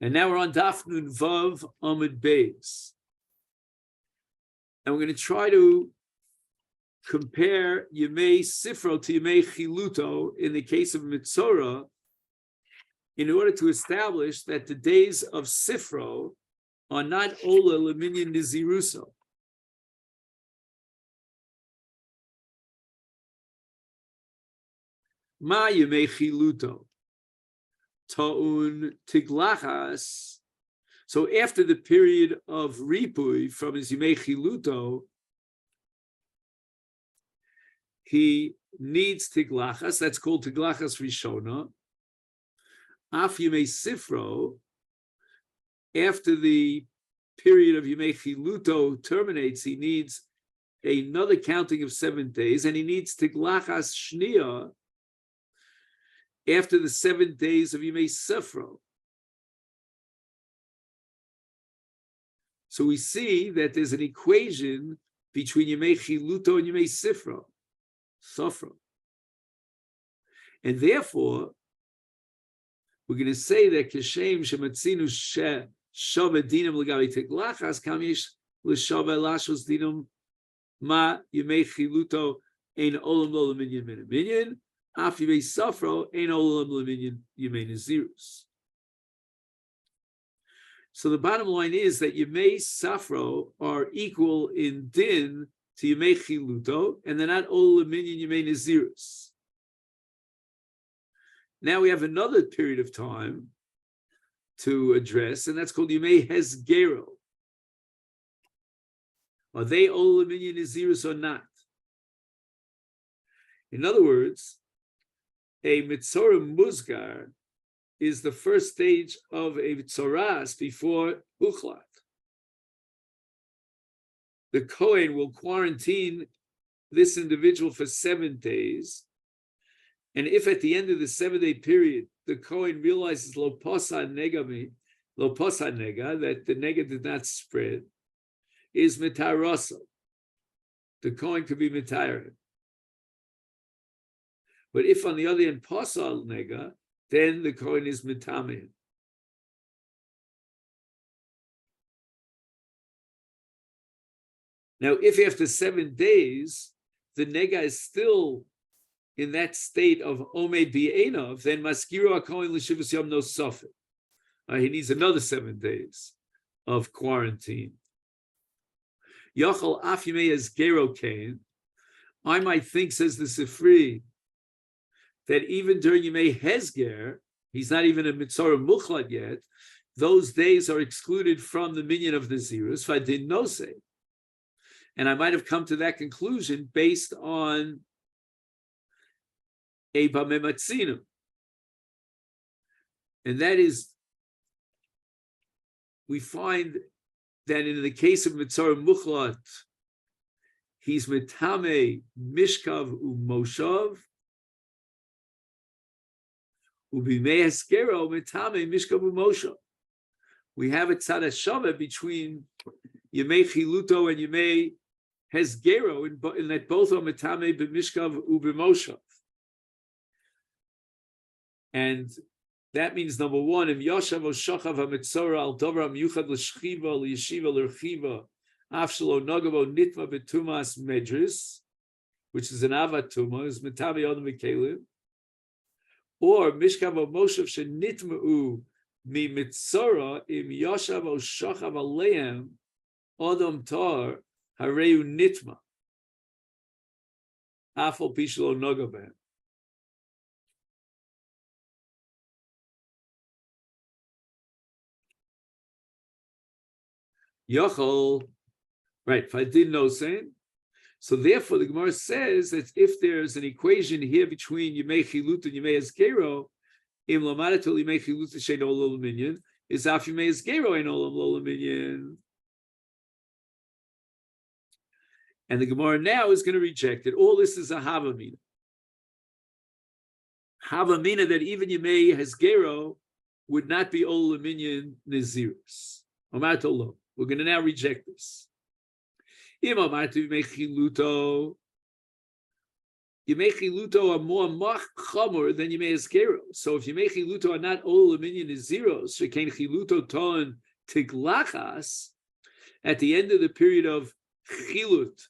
And now we're on Daf Nun Vav Amud Beis. And we're going to try to compare Yemei Sifro to Yemei Chiluto in the case of Mitzorah in order to establish that the days of Sifro are not Ola Leminyan Niziruso. Ma Yemei Chiluto. Ta'un Tiglachas. So after the period of Ripui from his Yemei Chiluto, he needs Tiglachas. That's called Tiglachas Rishona. Af Yemei Sifro, after the period of Yemei Chiluto terminates, he needs another counting of 7 days, and he needs Tiglachas Shnia after the 7 days of Yemei Sifro. So we see that there's an equation between Yemei Chiluto and Yemei Sifro. And therefore, we're going to say that Keshem Shematzinu Shava Dinam L'Gavi Tiglachas Kamish L'Shava Lashos Dinam Ma Yemei Chiluto Ein Olam Lo L'Minyan Min Minyan Af Yemei Safro Ein Olam L'Minyan Yemei Nazirus. So the bottom line is that Yemei Safro are equal in din to Yemei Chiluto, and they're not Olam L'Minyan Yemei Nazirus. Now we have another period of time to address, and that's called Yemei Hezgero. Are they Olam L'Minyan Nazirus or not? In other words, a Mitzorah Muzgar is the first stage of a Mitzoras before Uchlat. The Kohen will quarantine this individual for 7 days. And if at the end of the 7-day period, the Kohen realizes lo posa nega, that the nega did not spread, is mitarosa. The Kohen could be mitayr. But if on the other hand, posal nega, then the Kohen is mitameh. Now, if after 7 days, the nega is still in that state of Omed Bi'enov, then Maskiru HaKohen L'Shivas Yom no Sofet. He needs another 7 days of quarantine. Yochel Af Yemei Hezgero Kain. I might think, says the Sifri, that even during Yemei Hezger, he's not even a Mitzorah Muchlat yet, those days are excluded from the minyan of the Zirus, Vadin Nose. And I might have come to that conclusion based on Eba Mematzinu. And that is, we find that in the case of Mitzorah Muchlat, he's Mitame Mishkav Umoshav, Ubimei Heskero Mitame Mishkav Umoshav. We have a tzad hashava between Yemei Chiluto and Yemei Hezgero, in that both are Mitame B'Mishkav Ubimoshav. And that means, number one, if Yoshav o Shochav HaMitzorah al Dover HaMyuchad L'Shchiva L'Yeshiva L'Rchiva Af Shelo Nogavo Nitma B'Tumas Medris, which is an Avat Tuma, is Mitame Odom V'Kelim, or Mishkav o Moshav Shenitma'u Mi Mitzorah Im Yoshav o Shochav Aleim Odom Tor Hareu Nitma Afal Pishlo Nogabem. Yochel, right, if I didn't know saying. So therefore the Gemara says that if there's an equation here between Yemei Chilut and Yemei Hezgero, Im Lomadatul Yemei Chilut Shein Olam Minyan, is Af Yemei Hezgero Ein Olam Minyan. And the Gemara now is going to reject it. All this is a Havamina. Havamina that even Yemei Hezgero would not be Olam Minyan Nazirus. Omatolo. We're going to now reject this. Yemei Chiluto are more mach chamor than Yemei Esgero. So if Yemei Chiluto are not all minyan is zeros, shekain Chiluto ton tiglachas, at the end of the period of Chilut,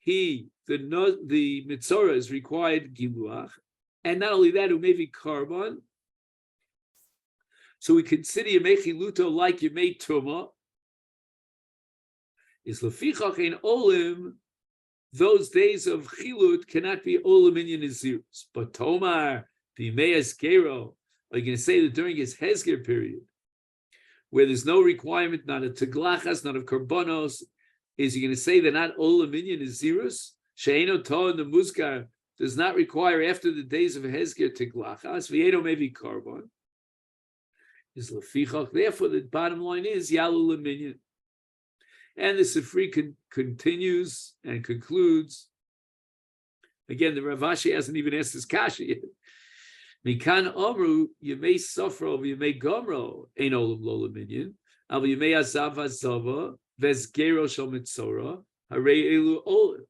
the Mitzorah is required Giluach, and not only that, Umevi Karban. So we consider Yemei Chiluto like Yemei Tuma. Is Lefichach ein Olim, those days of Chilut cannot be Olim Minyan Nazirus. But Tomar, Bimei Esgero, are you going to say that during his Hezger period, where there's no requirement, not of Teglachas, not of Karbonos, is he going to say that not Olim Minyan Nazirus? She'eno Toh the Muzkar does not require after the days of Hezger Teglachas, V'yedo maybe Karbon. Is Lefichach. Therefore, the bottom line is Yalu Minyan. And the Sifri continues and concludes. Again, the Ravashi hasn't even asked his kasha yet. Mikan Omru, Yemei Sofro, Yemei Gomro, Ein Olam Lo Minyan, Al Yemei Azav Azava, Vezgero Shel Mitzora, Harei Elu Olim.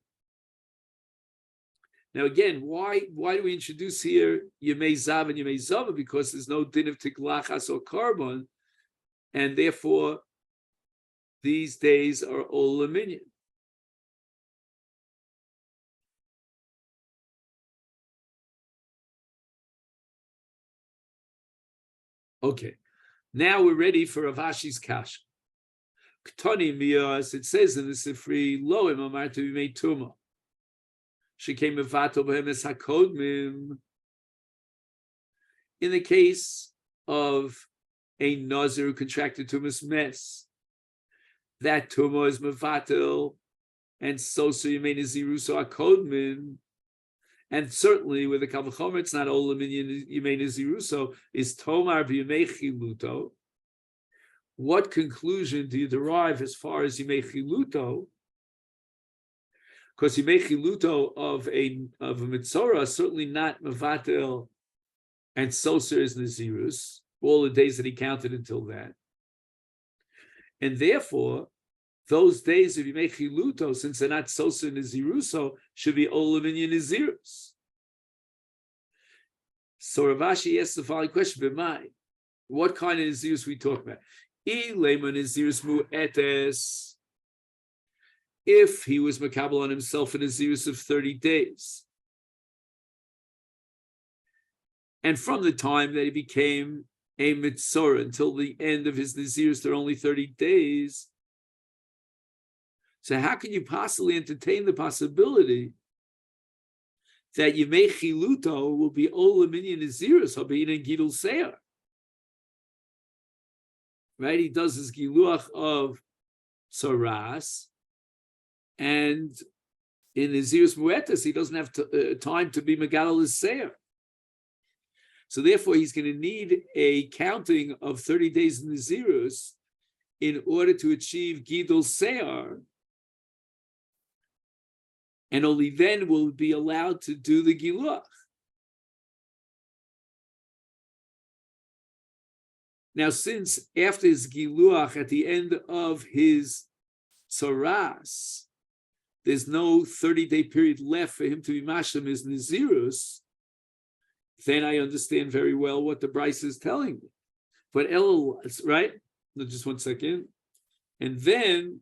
Now again, why do we introduce here Yemei Zav and Yemei Zava? Because there's no din of Tiglachas or Carbon, and therefore these days are all minyan. Okay, now we're ready for Avashi's kasha. Ktani miyas, it says in the Sifri, Loim amar to be made tuma. She came mevato b'hem es hakodmim. In the case of a Nazir who contracted tumas mes, that tumah is mevatel, and so yemei naziruso hakodmim. And certainly with the Kavachomer, it's not Olam Yemei Naziruso, is Tomar B'Yemei Chiluto. What conclusion do you derive as far as Yemei Chiluto? Because Yemei Chiluto of a Mitzorah is certainly not Mevatel and Soser is Nazirus, all the days that he counted until that. And therefore, those days of Yemei Chiluto, since they're not Soser Naziruso, should be Olam Inyan Nazirus. So Ravashi asks the following question: B'mai, what kind of Nazirus we talk about? Ilema Nazirus Mu'etes. If he was makabel on himself a Nazirus of 30 days, and from the time that he became a Mitzorah until the end of his Nazirus, there are only 30 days. So how can you possibly entertain the possibility that Yemei Chiluto will be Olam Inyan Nazirus, Habein and Gidul Seir? Right? He does his Giluach of Saras, and in Nazirus Muetas, he doesn't have time to be Megalal Seir. So therefore, he's going to need a counting of 30 days in Nazirus in order to achieve Gidul Seir. And only then will be allowed to do the Giluach. Now, since after his Giluach, at the end of his Tzaras, there's no 30-day period left for him to be Mashlim his Nazirus, then I understand very well what the Bryce is telling me. But right? No, just 1 second. And then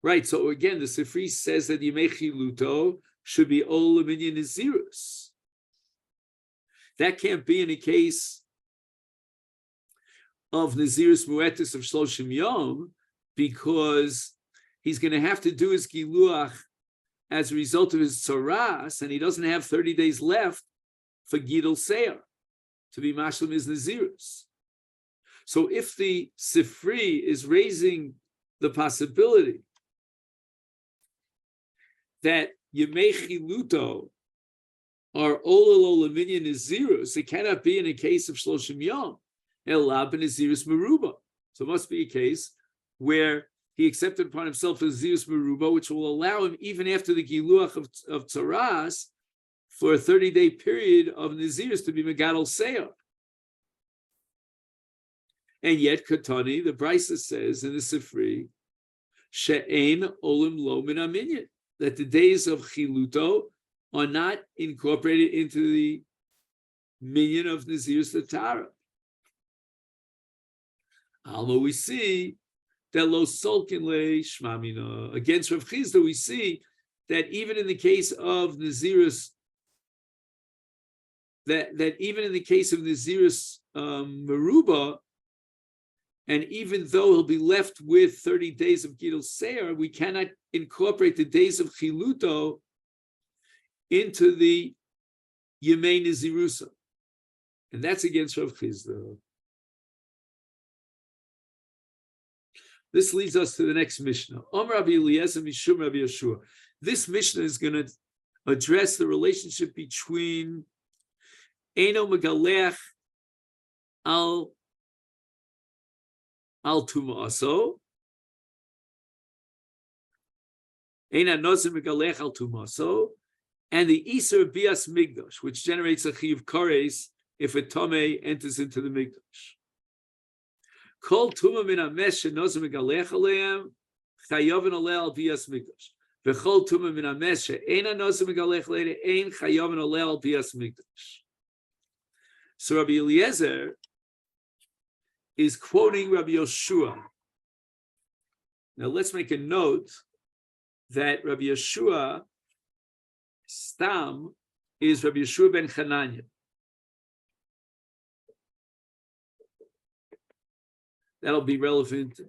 right, so again, the Sifri says that Yemei Chiluto should be Olam Inyan Nazirus. That can't be in a case of Nazirus Muetis of Shloshim Yom, because he's going to have to do his Giluach as a result of his Tzaras, and he doesn't have 30 days left for Gidul Seir to be Mashlim his Nazirus. So if the Sifri is raising the possibility that Yemei Chiluto are Olol Olaminyan Nazirus, it cannot be in a case of Shloshim Yom. Elab Nazirus Meruba. So it must be a case where he accepted upon himself a Nazirus Meruba, which will allow him, even after the Giluach of Tzaras, for a 30-day period of Nazirs to be Megadol Seah. And yet, Katani, the Brisa says in the Sifri, She'ein olim lo min aminyan, that the days of Chiluto are not incorporated into the minyan of Nazir's Tatara. Although we see that lo solkin le shmamina, against Rav Chizda, we see that even in the case of Nazirus, that even in the case of Nazirus Meruba, and even though he'll be left with 30 days of Gidul Seir, we cannot incorporate the days of Chiluto into the Yemei Nazirusa. And that's against Rav Chizda. This leads us to the next Mishnah. Amar Rabbi Eliezer Mishum Rabbi Yeshua. This Mishnah is going to address the relationship between Eino Megalech al Tuma'aso, Eina Nazir Megalech al Tuma'aso, and the Iser Bias Migdash, which generates a Chiv Kares if a Tomei enters into the Migdash. Kol Tuma min Amesh Nazir Megalech aleim Chayav Aleh al Bias Migdash. V'chol Tuma min Amesh Eina Nazir Megalech aleim Ein Chayav Aleh al Bias Migdash. So Rabbi Eliezer is quoting Rabbi Yeshua. Now let's make a note that Rabbi Yeshua Stam is Rabbi Yeshua ben Chananya. That'll be relevant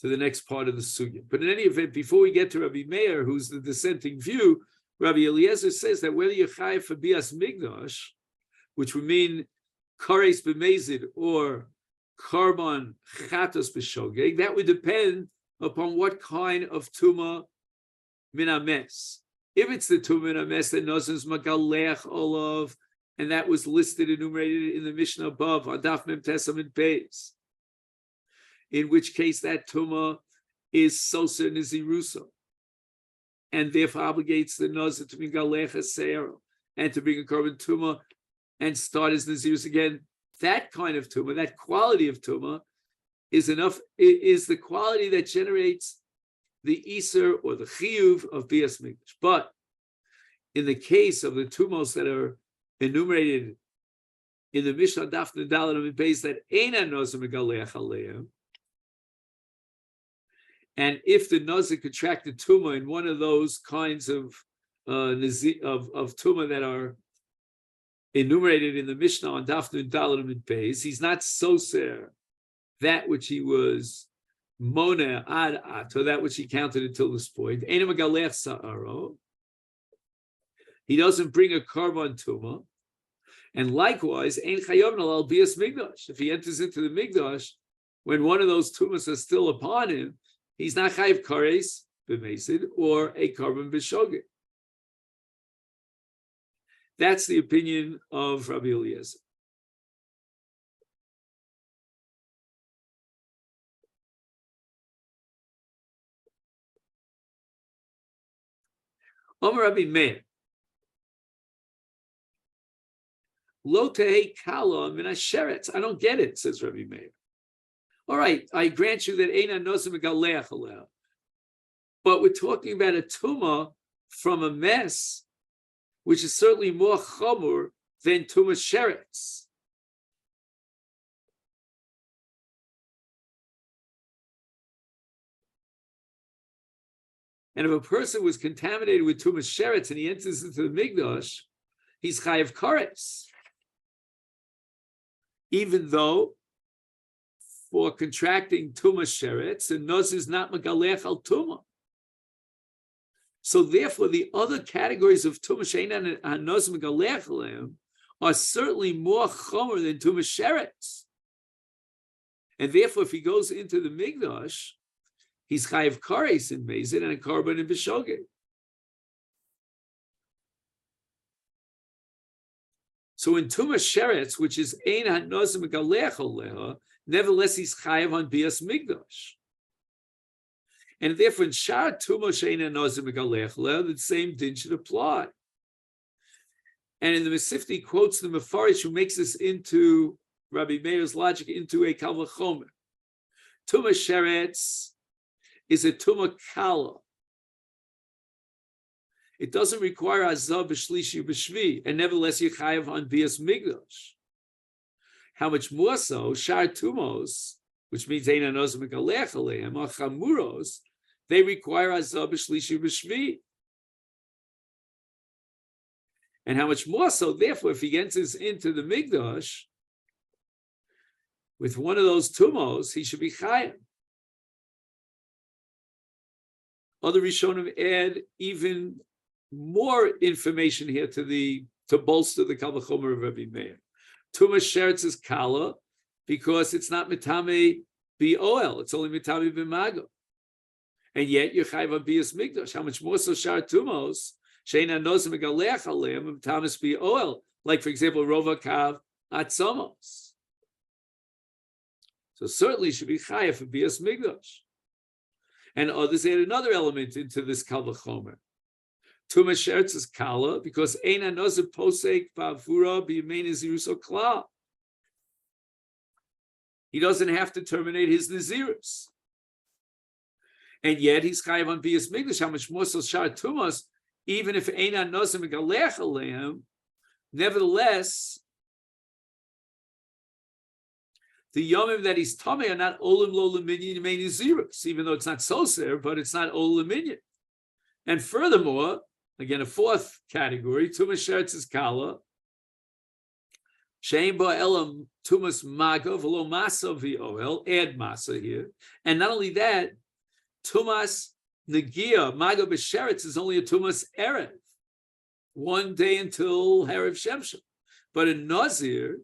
to the next part of the sugya. But in any event, before we get to Rabbi Meir, who's the dissenting view, Rabbi Eliezer says that whether you're chayav for bias migdash, which would mean kares b'mezid or Karban chatos b'shogeg, that would depend upon what kind of tuma min ames. If it's the tuma min ames that nozes magalech olav, and that was listed, enumerated in the Mishnah above, on Daf Mem Tesam and Beis, in which case that tuma is sosa nizirusa, and therefore obligates the nozir to be galech aseir and to bring a korban tuma and start his nazirus again. That kind of tumah, that quality of tumah, is enough. Is the quality that generates the iser or the chiyuv of bias mikdash. But in the case of the tumos that are enumerated in the Mishnah Daf Nedalim Beis that eina nozer megaleach aleim, and if the nozer contracted tumah in one of those kinds of tumah that are enumerated in the Mishnah on Daf Nun Dalet and Beis, he's not soser that which he was mona ad ato, that which he counted until this point. He doesn't bring a korban tuma, and likewise, ein chayav al bias migdash. If he enters into the migdash when one of those tumas are still upon him, he's not chayav kares b'mesid or a korban b'shogeg. That's the opinion of Rabbi Eliezer. Omer Rabbi Meir. Lo tehei kala min hasheretz. I don't get it, says Rabbi Meir. All right, I grant you that eina nozer megaleach aleh, but we're talking about a tumah from a mess, which is certainly more chamur than tumah sheretz. And if a person was contaminated with tumah sheretz and he enters into the migdash, he's chayav kares, even though for contracting tumah sheretz, and nuz is not megalech al tumah. So therefore, the other categories of tumah she'eina hanuz megalech aleim are certainly more chomer than tumah sheretz. And therefore, if he goes into the migdash, he's chayav kares in mezid and a korban in b'shogeg. So in tumah sheretz, which is ein hanuz megalech aleha, nevertheless he's chayav on bias migdash. And therefore, in Shar Tumah Sheina Nazir Megalech, the same din should apply. And in the Masechet quotes the Mefarish, who makes this into Rabbi Meir's logic into a Kal V'chomer. Tuma sheretz is a tuma kala. It doesn't require azav b'shlishi b'shvi, and nevertheless you chayav on bias migdash. How much more so shar tumos, which means ein anoz megalech aleim or chamuros, they require azav b'shlishi b'shvi. And how much more so, therefore, if he enters into the migdash with one of those tumos, he should be chayav. Other Rishonim add even more information here to bolster the Kal V'chomer of Rabbi Meir. Tuma sheretz is kala because it's not mitame bi-oel, it's only mitame b'mago. And yet you're chayav on bias migdash. How much more so shar tumos shein anoz megalech aleim mitames bi-oel, like for example rova kav atzomos. So certainly should be chayav for bias migdash. And others add another element into this Kal V'chomer. Tuma sheretz is kala because ein anoz posek ba'avura b'yamein nazirus okla. He doesn't have to terminate his nazirus, and yet he's chayav on bias migdash. How much more so shar tumas? Even if ein anoz megalech aleim, nevertheless, the yomim that he's tamei are not olim lo leminyan yemei nazirus, even though it's not soser, but it's not olim leminyan. And furthermore, again, a fourth category, tumas sheretz is kala. Shein ba elam tumas maga v'lo masa v'oel. Add masa here, and not only that, tumas negia maga b'sheretz is only a tumas erev, one day until Erev Shemshon. But in Nazir,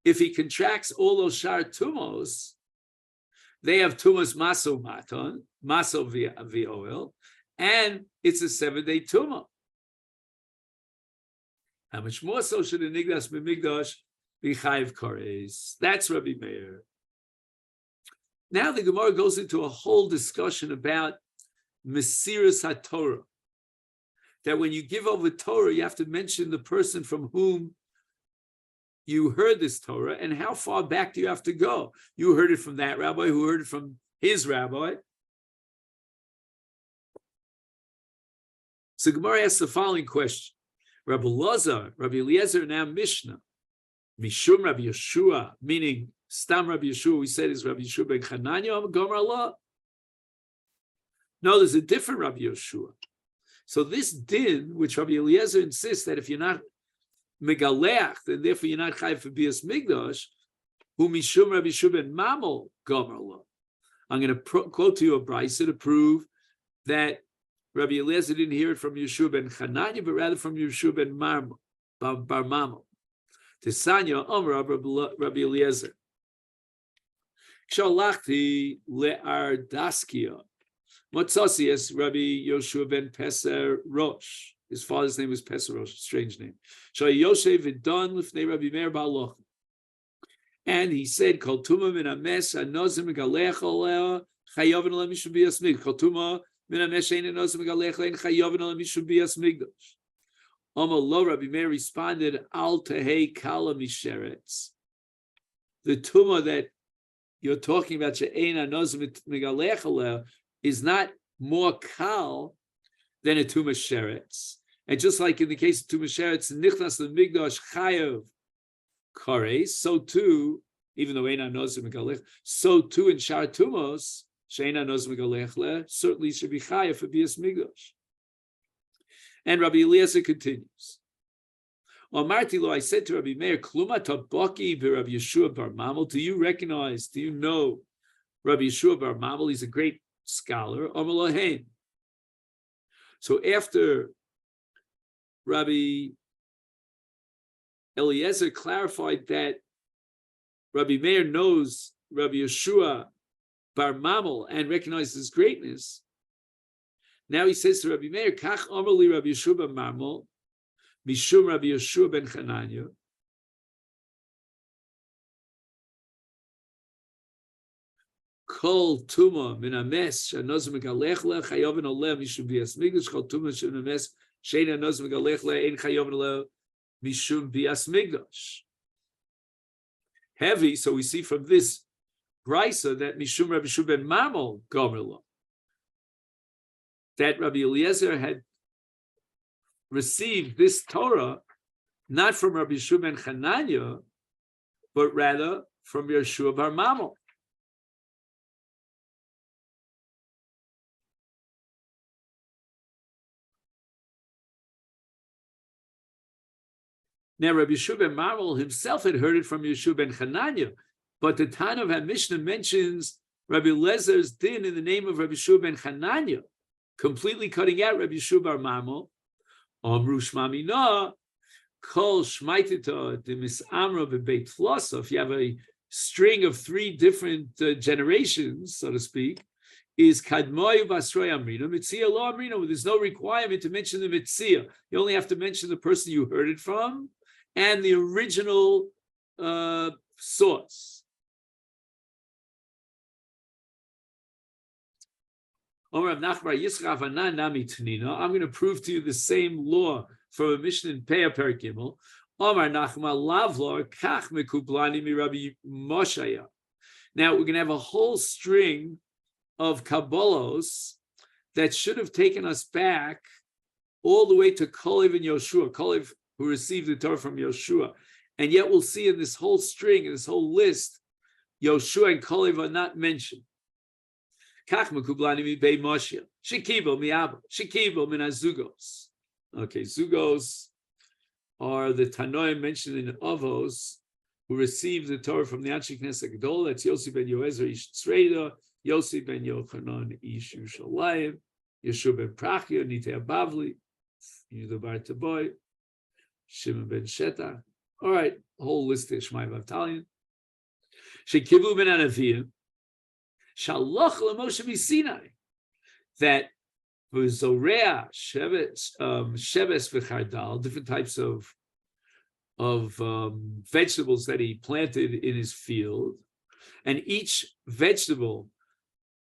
if he contracts all those shar tumos, they have tumas maso matan, maso v'oel, and it's a 7-day tumah. How much more so should a nigdash b'migdash be chayiv kares? That's Rabbi Meir. Now the Gemara goes into a whole discussion about Mesiras HaTorah, that when you give over Torah, you have to mention the person from whom you heard this Torah, and how far back do you have to go? You heard it from that rabbi, who heard it from his rabbi. So Gemara asks the following question. Rabbi Lazar, Rabbi Eliezer, now Mishnah. Mishum Rabbi Yeshua, meaning Stam Rabbi Yeshua, we said is Rabbi Yeshua ben Chananya, Gomer Allah. No, there's a different Rabbi Yeshua. So this din, which Rabbi Eliezer insists that if you're not megaleach, and therefore you're not chayiv for bias migdash, who mishum Rabbi Yeshua ben Mamel Gomer Allah. I'm going to quote to you a brisa to prove that Rabbi Eliezer didn't hear it from Yeshua ben Chananya, but rather from Yeshua ben Bar Mamel. Tisanya Omer Rabbi Eliezer. Kshalachti le'ardaskia. Motzasi as Rabbi Yoshua ben Peser Rosh. His father's name was Peser Rosh, strange name. Yoshev v'don lifnei Rabbi Meir ba'aloch. And he said, Kol tuma min hames hanozim megalech aleh chayovin aleh mishum bias migdash. Kol tuma min hames shein hanozim megalech aleh chayovin aleh mishum bias migdash. Omar lo, Rabbi Meir responded, Al tehei kala misheretz. The tuma that you're talking about, she'ein hanozim megalech aleh, is not more kal than a tuma sheretz. And just like in the case of tuma sheretz, nichnas l'migdash chayav kares, so too, even though ein hanozim megalech, so too in shar tumos, she'ein hanozim megalech, certainly should be chayav for bias migdash. And Rabbi Eliezer continues. Omarti lo, I said to Rabbi Meir, Kluma tabaki v'Rabbi Yeshua bar Mamel. Do you recognize, do you know Rabbi Yeshua bar Mamel? He's a great scholar. Omalahen. So after Rabbi Eliezer clarified that Rabbi Meir knows Rabbi Yeshua bar Mamel and recognizes his greatness, now he says to Rabbi Meir, Kach Omali Rabbi Yeshua bar Mamel, Mishum Rabbi Yeshua ben Chananya. Kol tuma min ames shanoz megalech le chayovin oleh mishum bias migdash. Kol tuma shin ames sheina noz megalech le ein chayovin oleh mishum bias migdash. Heavy. So we see from this brisa that mishum Rabbi Shua ben Mamel gomer lo, that Rabbi Eliezer had received this Torah not from Rabbi Shua ben Chananya, but rather from Yeshua bar Mamel. Now, Rabbi Yeshua ben Mamel himself had heard it from Yeshua ben Chananya, but the Tana of HaMishnah mentions Rabbi Eliezer din in the name of Rabbi Yeshua ben Chananya, completely cutting out Rabbi Yeshua bar Mamel. Amru Shmamina, Kol Shmaitita de Misamra bebeit Flosa. If you have a string of three different generations, so to speak, is Kadmoy Basroy Amrina, Mitzia Lo Amrina. There's no requirement to mention the Mitzia. You only have to mention the person you heard it from and the original source. I'm going to prove to you the same law from a Mishnah in Peah Perek Gimel. Now we're going to have a whole string of Kabbalos that should have taken us back all the way to Kalev and Yoshua, Kalev who received the Torah from Yoshua. And yet we'll see in this whole string, in this whole list, Yoshua and Kalev are not mentioned. Okay, Zugos are the Tanoim mentioned in Avos who received the Torah from the Anshe Knesset Gadol. That's Yossi ben Yoezer Ish Tzreida, Yossi ben Yochanan Ish Yushalayim, Yeshua ben Prachia, Nitei Bavli, Yehuda bar Taboy, Shimon ben Sheta. All right, whole list of Shmai Bavtalion. Shekivu ben Anaviyim, Shalach LaMoshe Sinai, that was Zorea, Sheves v'chardal, different types of vegetables that he planted in his field, and each vegetable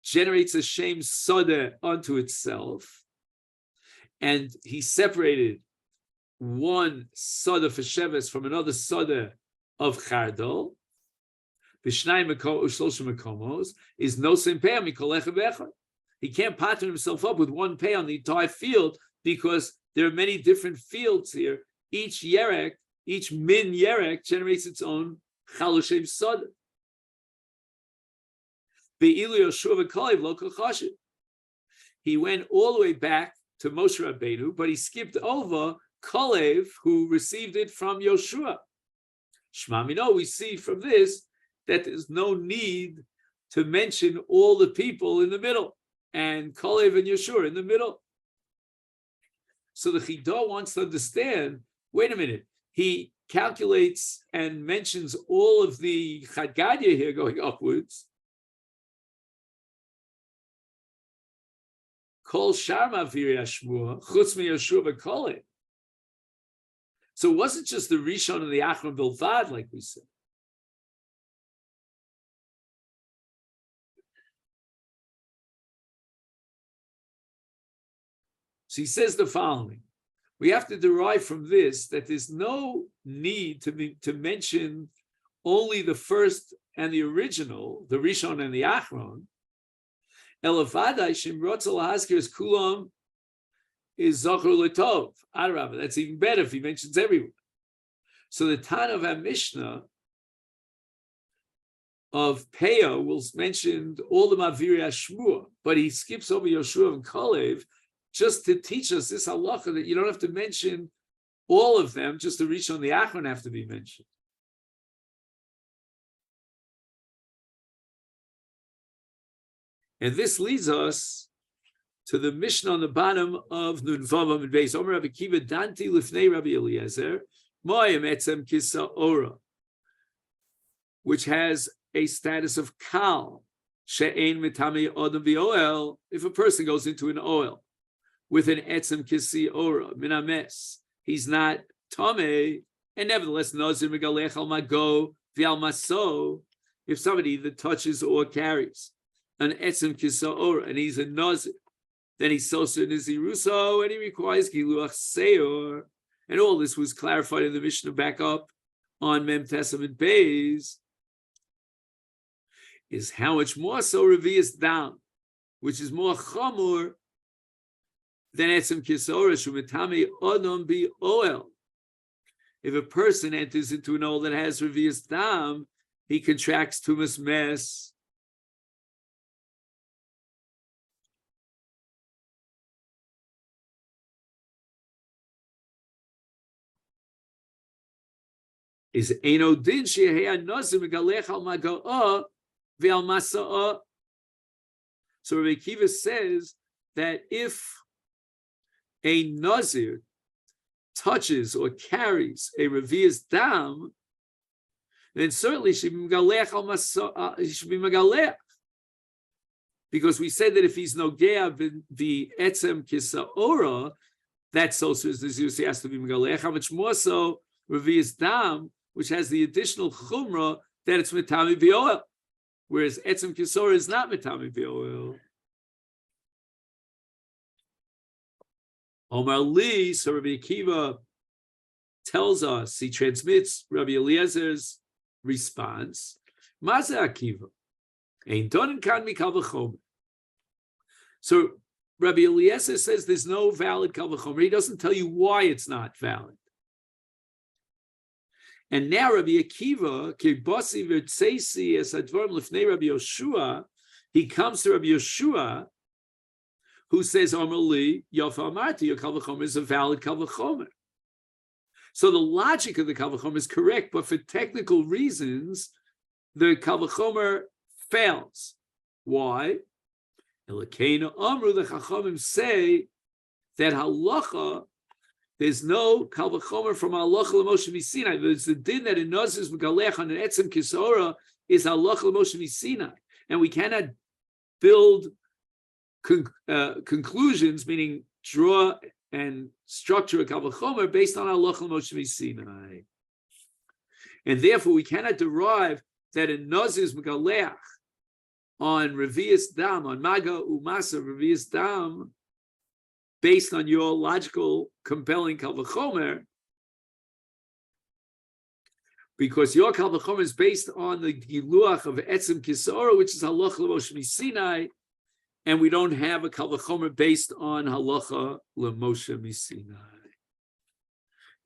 generates a shem soda unto itself, and he separated one soda for Sheves from another soda of chardal. Is no pay mikol. He can't pattern himself up with one pay on the entire field because there are many different fields here. Each yerek, each min yerek generates its own chalushem soda. He went all the way back to Moshe Rabbeinu, but he skipped over Kalev, who received it from Yoshua. Shmamino, we see from this that there's no need to mention all the people in the middle, and Kalev and Yeshua in the middle. So the Chidah wants to understand, wait a minute, he calculates and mentions all of the Chadgadia here going upwards. Kol Sharma Viri Ashmua, Chutz Mi Yeshua v'Kalev. So it wasn't just the Rishon and the Achron Bilvad, like we said. So he says the following: we have to derive from this that there's no need to mention only the first and the original, the Rishon and the Achron. Elavadai Shimrotz Lahaskir is Kulam is Zocher Letov. Adarabah, that's even better if he mentions everyone. So the Tana of our Mishnah of Peah will mention all the Maviri Ashmua, but he skips over Yoshua and Kalev just to teach us this halacha that you don't have to mention all of them, just the Rishon and the Achron have to be mentioned. And this leads us to the Mishnah on the bottom of Nun Vav Amud Beis. Omer Rabbi Kiva Danti Lifnei Rabbi Eliezer Moyem Etzem Kisa Ora, which has a status of Kal She'ein Mitami Odom V'Oel. If a person goes into an oil with an Etzem Kisi Ora Minames, he's not Tameh, and nevertheless Nazir Megalech Al Mago V'Al Maso. If somebody that touches or carries an etzem kisaor, and he's a nazir. Then he's soser niziruso, and he requires giluach seor. And all this was clarified in the Mishnah back up on Mem Testament Beis. Is how much more so revius dam, which is more chamur than etzem kisaor shumetami odom bi oel. If a person enters into an oil that has revius dam, he contracts tumas mes. Is eno din shehei nazir megalech al maga'ah ve'al masa'ah. So Rabbi Akiva says that if a nazir touches or carries a revius dam, then certainly she should be megalech. Because we said that if he's nogea the etzem kisaora, that's also as he has to be megalech. How much more so revius dam, which has the additional chumrah that it's mitami v'oel, whereas etzem kisaora is not mitami v'oel. Omar Li, so Rabbi Akiva tells us, he transmits Rabbi Eliezer's response. Maza Akiva, ein donin kan mikal v'chomer. So Rabbi Eliezer says there's no valid kal v'chomer. He doesn't tell you why it's not valid. And now Rabbi Akiva, kibbasi v'tzeisi es advarim lifnei Rabbi Yoshua, he comes to Rabbi Yoshua, who says, Amali, Yofa Amarti, your kal v'chomer is a valid kal v'chomer. So the logic of the kal v'chomer is correct, but for technical reasons, the kal v'chomer fails. Why? Elokenu Amru, the Chachamim say that halacha, there's no kal v'chomer from halacha l'Moshe Sinai. There's the din that in Nazir's megalech on an etzem kisora is halacha l'Moshe Sinai, and we cannot build conclusions, meaning draw and structure a kal v'chomer based on halacha l'Moshe Sinai, and therefore we cannot derive that in Nazir's megalech on revius dam, on maga umasa revius dam, based on your logical compelling kal v'chomer, because your kal v'chomer is based on the giluach of etzem kisora, which is halacha l'Moshe Sinai. And we don't have a kal v'chomer based on halacha l'Moshe Sinai.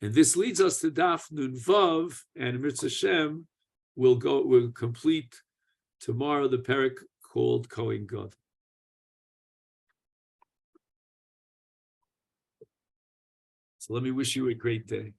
And this leads us to Daf Nun Vav, and Mitzvah Hashem we'll complete tomorrow the perek called Kohen Gadol. So let me wish you a great day.